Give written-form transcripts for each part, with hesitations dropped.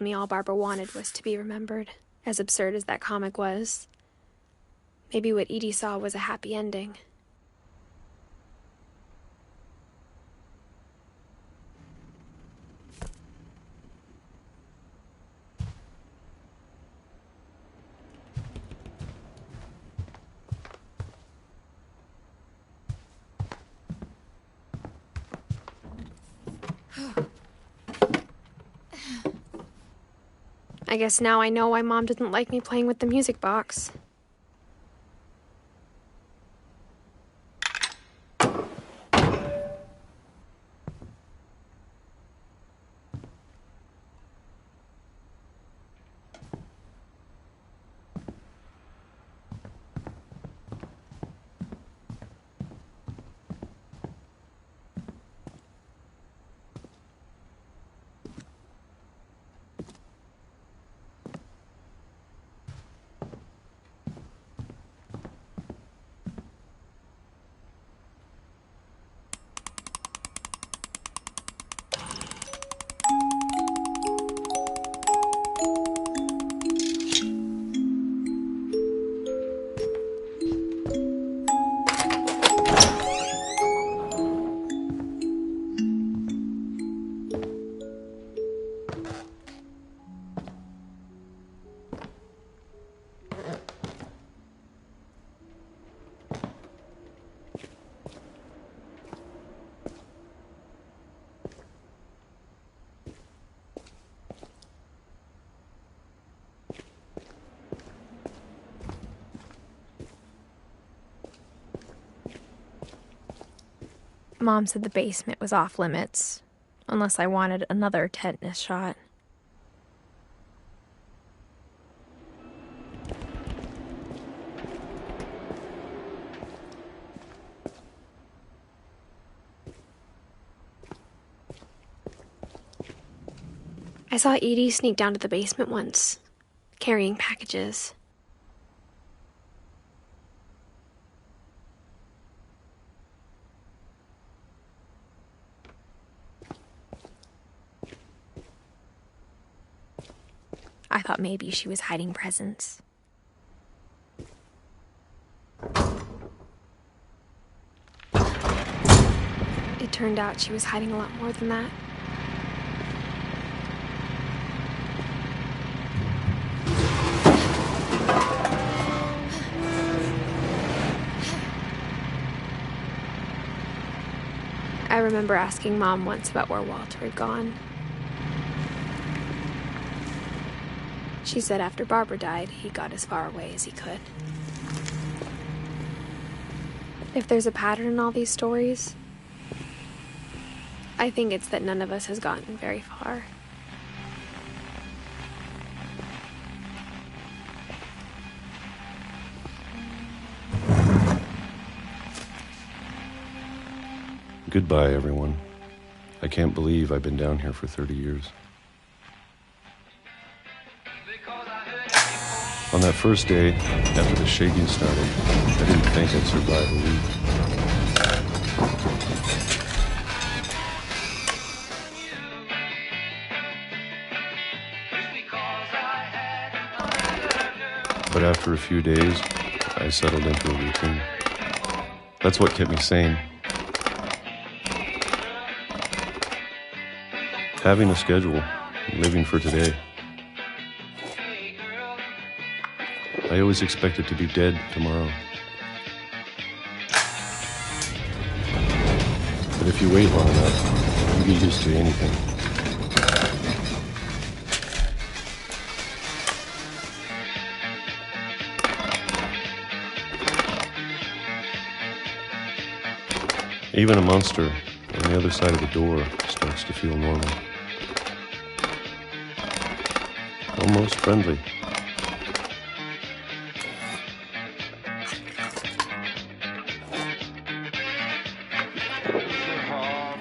me all Barbara wanted was to be remembered, as absurd as that comic was. Maybe what Edie saw was a happy ending. I guess now I know why Mom didn't like me playing with the music box. Mom said the basement was off limits, unless I wanted another tetanus shot. I saw Edie sneak down to the basement once, carrying packages. I thought maybe she was hiding presents. It turned out she was hiding a lot more than that. I remember asking Mom once about where Walter had gone. She said after Barbara died, he got as far away as he could. If there's a pattern in all these stories, I think it's that none of us has gotten very far. Goodbye, everyone. I can't believe I've been down here for 30 years. On that first day, after the shaking started, I didn't think I'd survive a week. But after a few days, I settled into a routine. That's what kept me sane. Having a schedule, living for today. I always expected to be dead tomorrow. But if you wait long enough, you get used to anything. Even a monster on the other side of the door starts to feel normal. Almost friendly.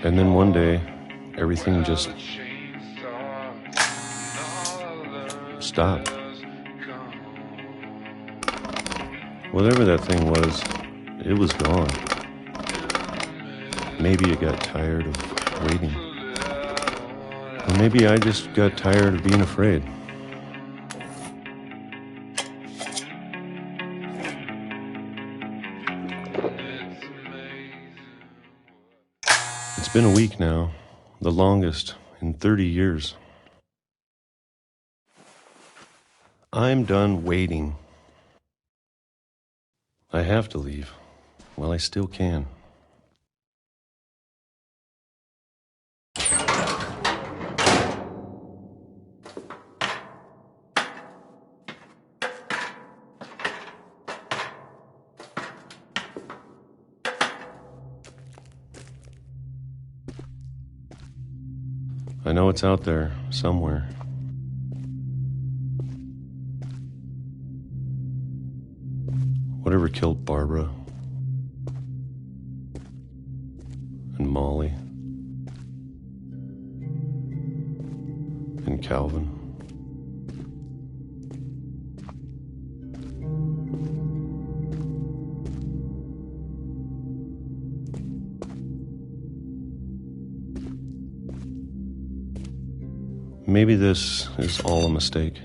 And then one day, everything just stopped. Whatever that thing was, it was gone. Maybe it got tired of waiting. Or maybe I just got tired of being afraid. It's been a week now, the longest in 30 years. I'm done waiting. I have to leave while I still can. I know it's out there somewhere. Whatever killed Barbara and Molly and Calvin. Maybe this is all a mistake.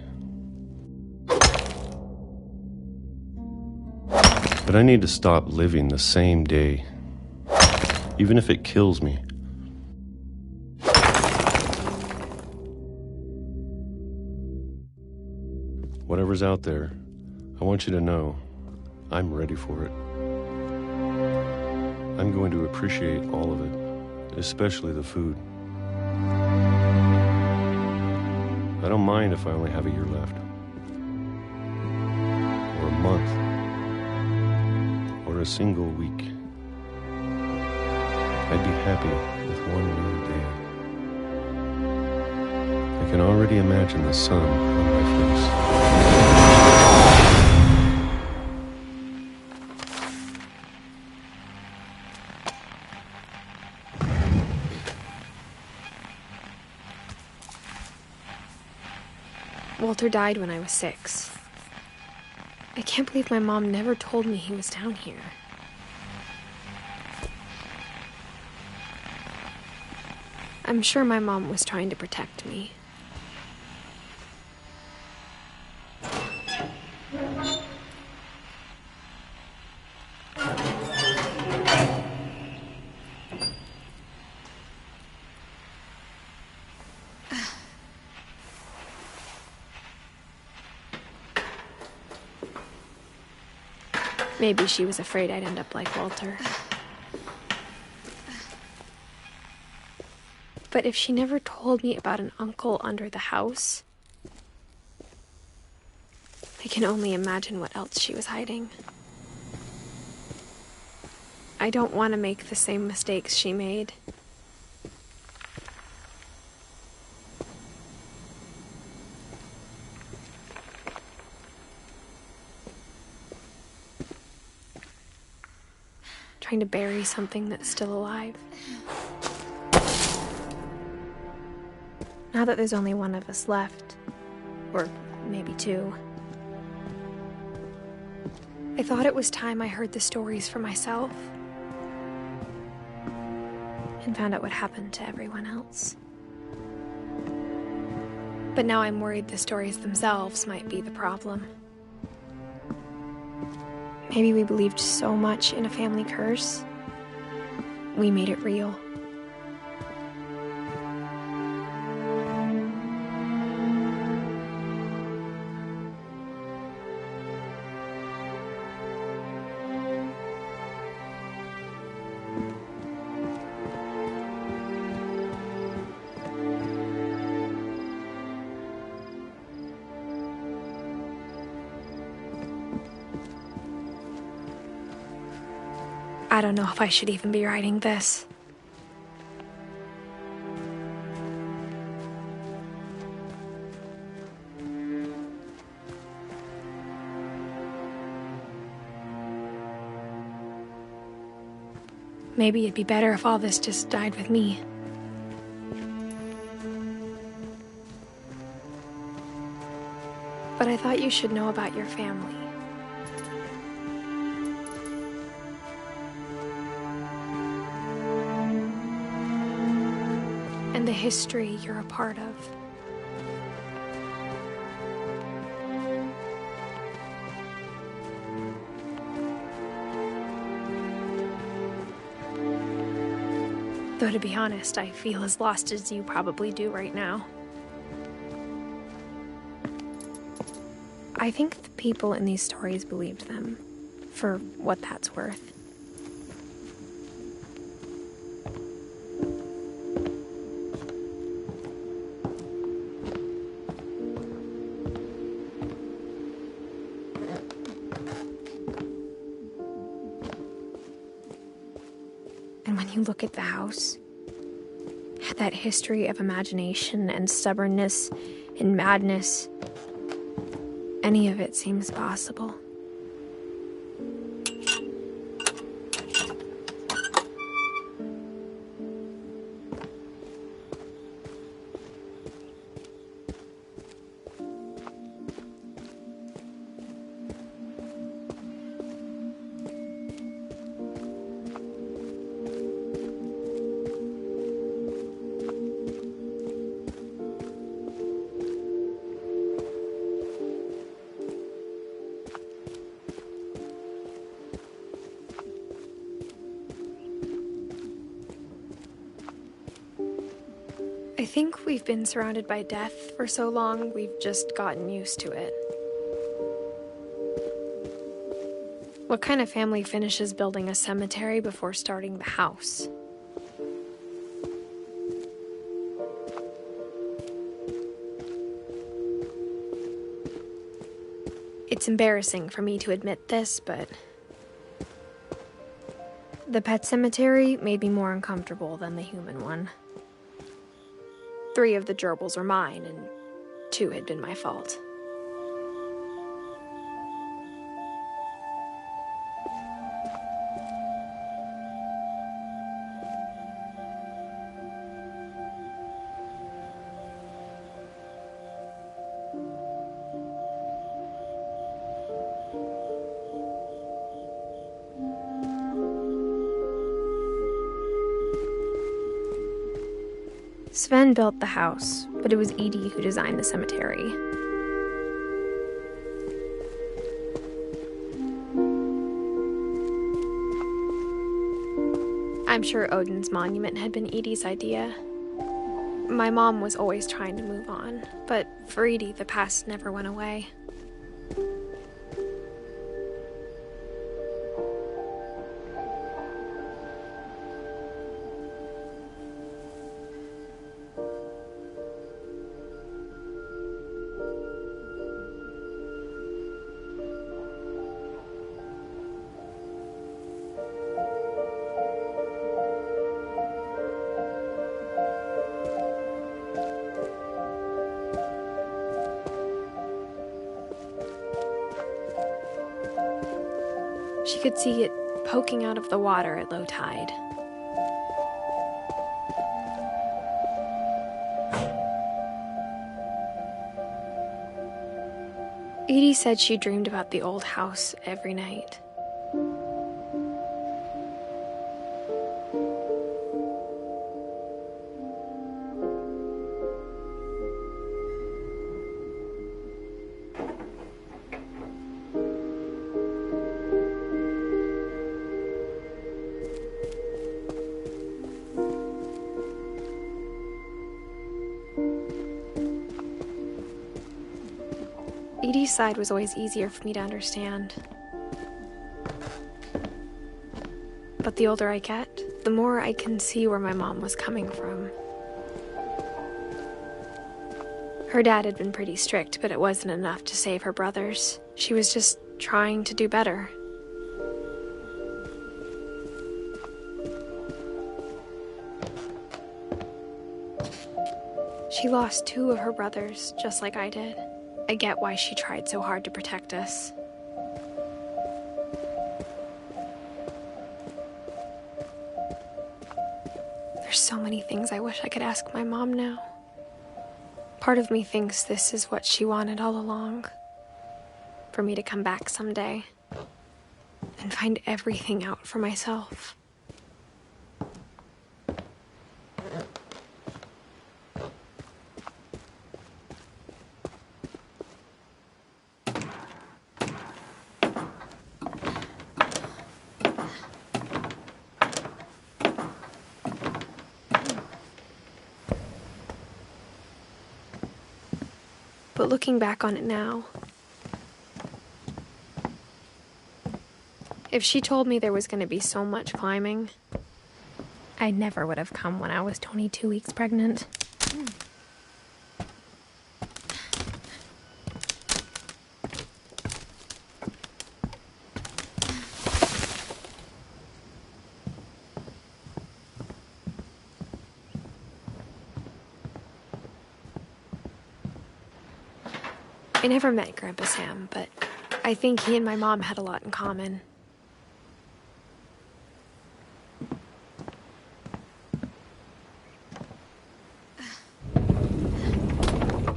But I need to stop living the same day, even if it kills me. Whatever's out there, I want you to know I'm ready for it. I'm going to appreciate all of it, especially the food. I don't mind if I only have a year left, or a month, or a single week. I'd be happy with one new day. I can already imagine the sun on my face. Walter died when I was 6. I can't believe my mom never told me he was down here. I'm sure my mom was trying to protect me. Maybe she was afraid I'd end up like Walter. But if she never told me about an uncle under the house, I can only imagine what else she was hiding. I don't want to make the same mistakes she made. Trying to bury something that's still alive. Now that there's only one of us left, or maybe 2, I thought it was time I heard the stories for myself and found out what happened to everyone else. But now I'm worried the stories themselves might be the problem. Maybe we believed so much in a family curse, we made it real. I don't know if I should even be writing this. Maybe it'd be better if all this just died with me. But I thought you should know about your family. and the history you're a part of. Though to be honest, I feel as lost as you probably do right now. I think the people in these stories believed them, for what that's worth. And when you look at the house, that history of imagination and stubbornness and madness, any of it seems possible. I think we've been surrounded by death for so long, we've just gotten used to it. What kind of family finishes building a cemetery before starting the house? It's embarrassing for me to admit this, but the pet cemetery made me more uncomfortable than the human one. 3 of the gerbils were mine, and 2 had been my fault. Sven built the house, but it was Edie who designed the cemetery. I'm sure Odin's monument had been Edie's idea. My mom was always trying to move on, but for Edie, the past never went away. She could see it poking out of the water at low tide. Edie said she dreamed about the old house every night. Edie's side was always easier for me to understand. But the older I get, the more I can see where my mom was coming from. Her dad had been pretty strict, but it wasn't enough to save her brothers. She was just trying to do better. She lost 2 of her brothers, just like I did. I get why she tried so hard to protect us. There's so many things I wish I could ask my mom now. Part of me thinks this is what she wanted all along. For me to come back someday and find everything out for myself. But looking back on it now, if she told me there was going to be so much climbing, I never would have come when I was 22 weeks pregnant. I never met Grandpa Sam, but I think he and my mom had a lot in common.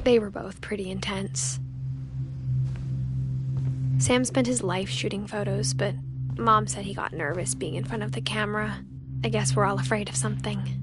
They were both pretty intense. Sam spent his life shooting photos, but Mom said he got nervous being in front of the camera. I guess we're all afraid of something.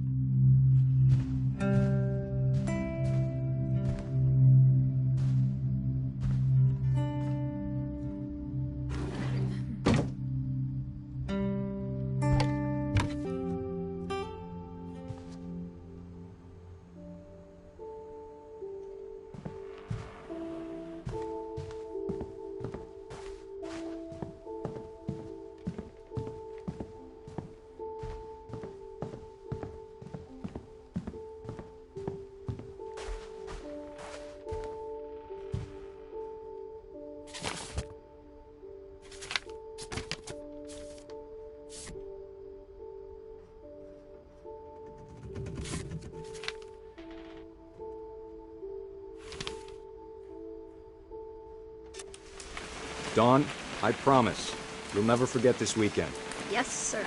Dawn, I promise, you'll never forget this weekend. Yes, sir.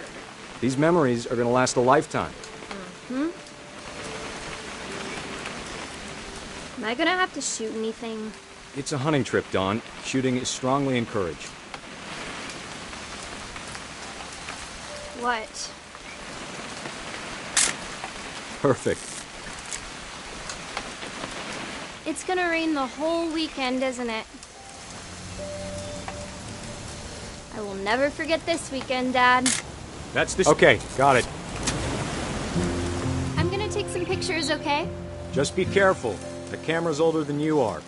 These memories are gonna last a lifetime. Mm-hmm. Am I gonna have to shoot anything? It's a hunting trip, Dawn. Shooting is strongly encouraged. What? Perfect. It's gonna rain the whole weekend, isn't it? I will never forget this weekend, Dad. That's the... Okay, got it. I'm gonna take some pictures, okay? Just be careful. The camera's older than you are.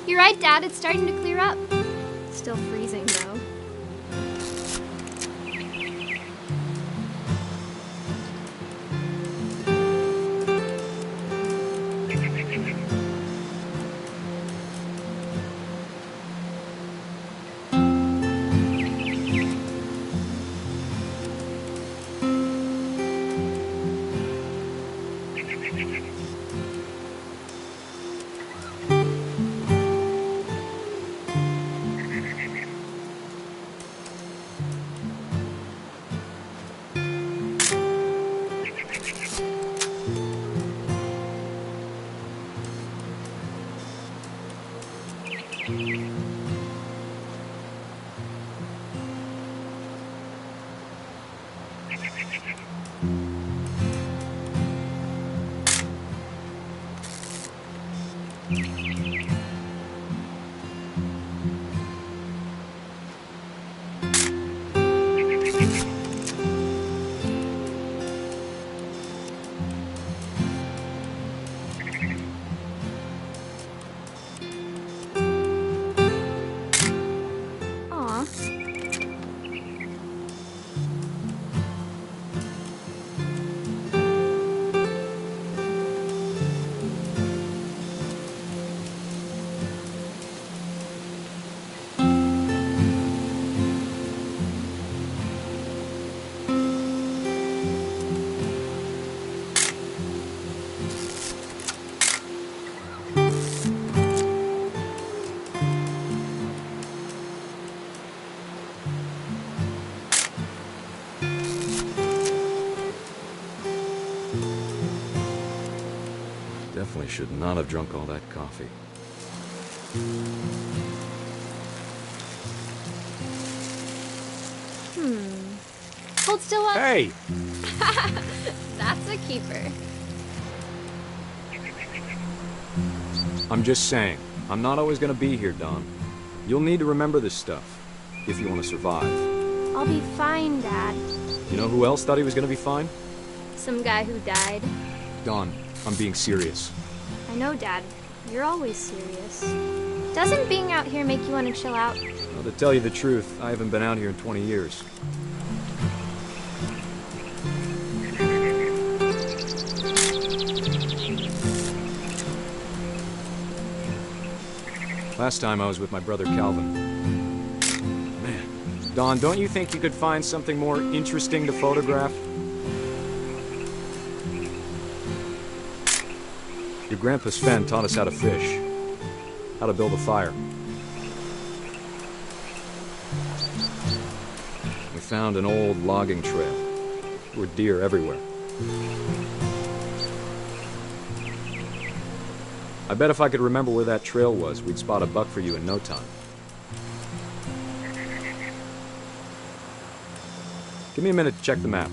You're right, Dad. It's starting to clear up. Still freezing, though. Definitely should not have drunk all that coffee. Hold still up. Hey! That's a keeper. I'm just saying, I'm not always gonna be here, Dawn. You'll need to remember this stuff, if you want to survive. I'll be fine, Dad. You know who else thought he was gonna be fine? Some guy who died. Dawn, I'm being serious. I know, Dad. You're always serious. Doesn't being out here make you want to chill out? Well, to tell you the truth, I haven't been out here in 20 years. Last time I was with my brother Calvin. Man, Dawn, don't you think you could find something more interesting to photograph? Your grandpa Sven taught us how to fish, how to build a fire. We found an old logging trail. There were deer everywhere. I bet if I could remember where that trail was, we'd spot a buck for you in no time. Give me a minute to check the map.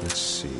Let's see.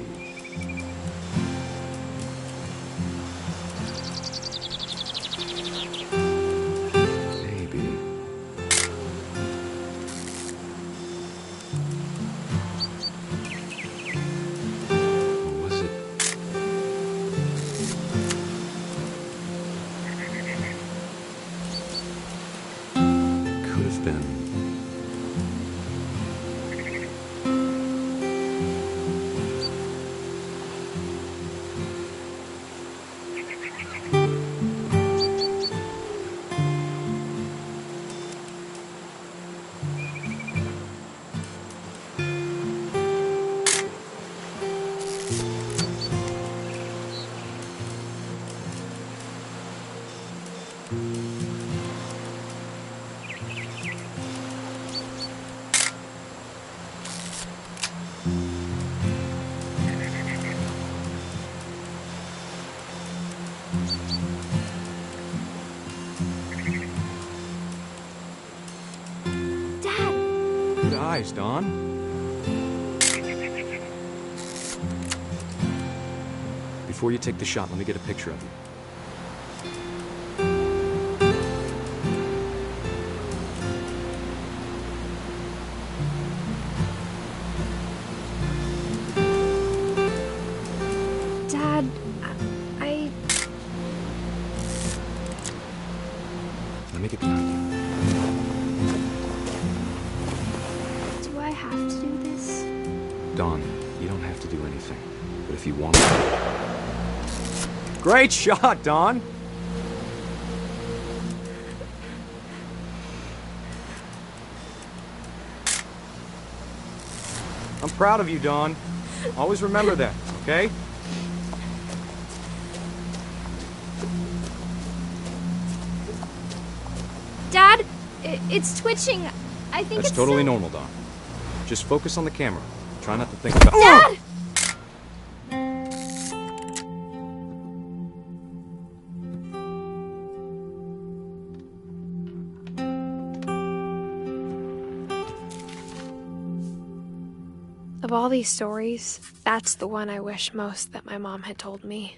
Good eyes, Dawn. Before you take the shot, let me get a picture of you. Dad, Let me get behind you. Do I have to do this? Dawn, you don't have to do anything. But if you want to... Great shot, Dawn! I'm proud of you, Dawn. Always remember that, okay? Dad, it's twitching. I think That's it's totally so... normal, Dawn. Just focus on the camera. Try not to think about... Dad! of all these stories, that's the one I wish most that my mom had told me.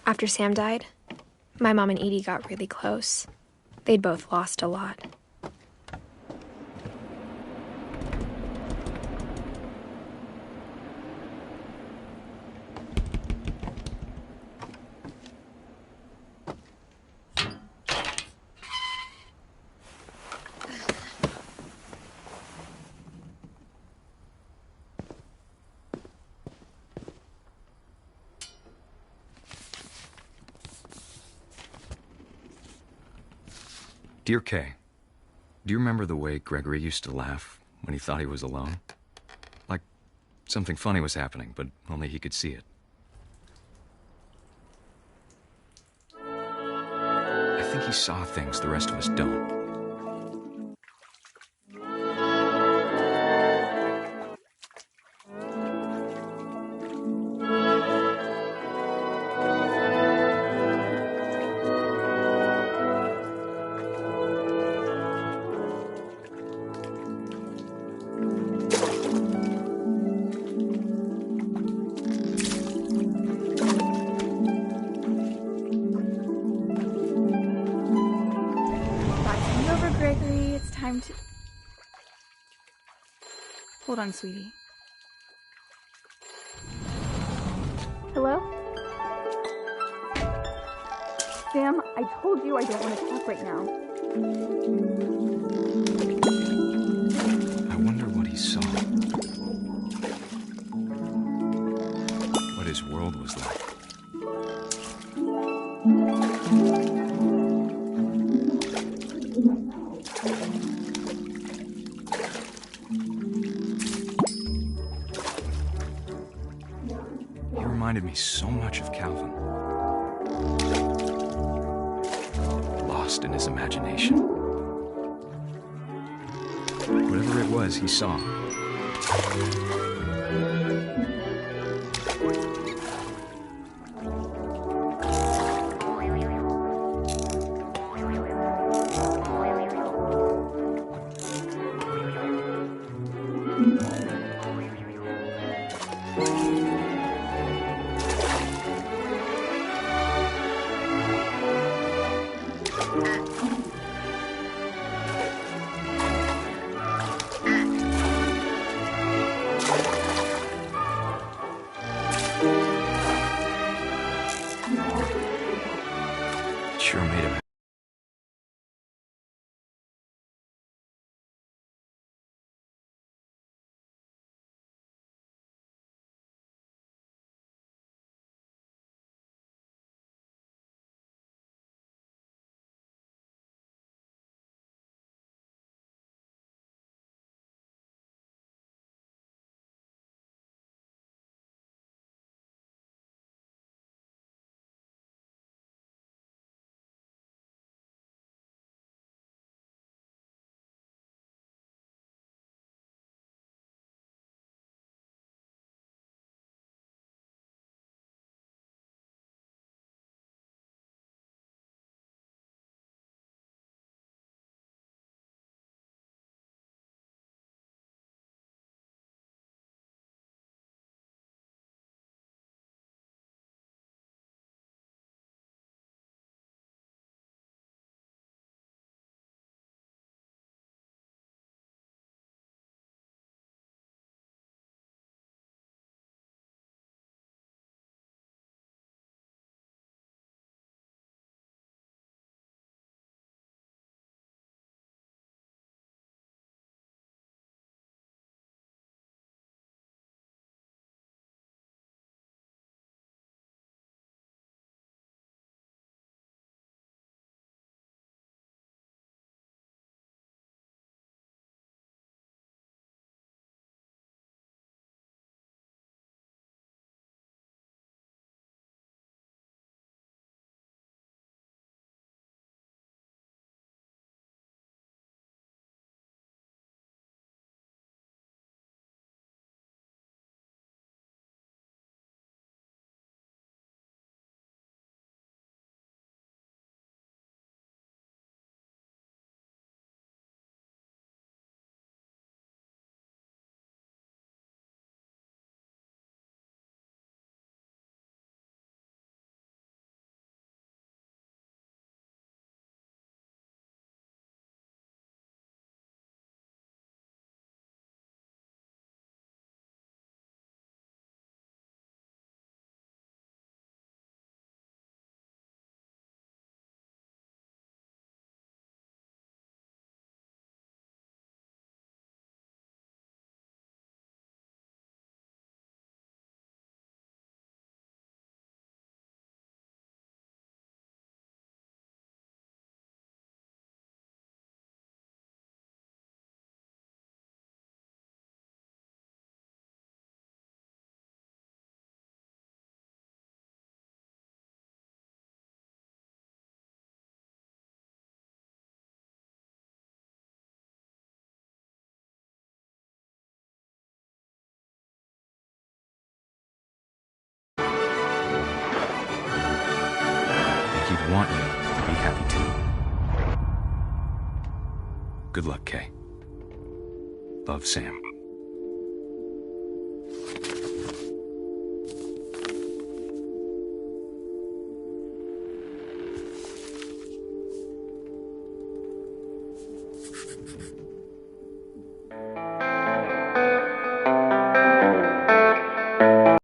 After Sam died, my mom and Edie got really close. They'd both lost a lot. Dear Kay, do you remember the way Gregory used to laugh when he thought he was alone? Something funny was happening, but only he could see it. I think he saw things the rest of us don't. Hold on, sweetie. Hello? Sam, I told you I don't want to talk right now. I wonder what he saw. What his world was like. He reminded me so much of Calvin. Lost in his imagination. Whatever it was he saw. Sure made him Good luck, Kay. Love, Sam.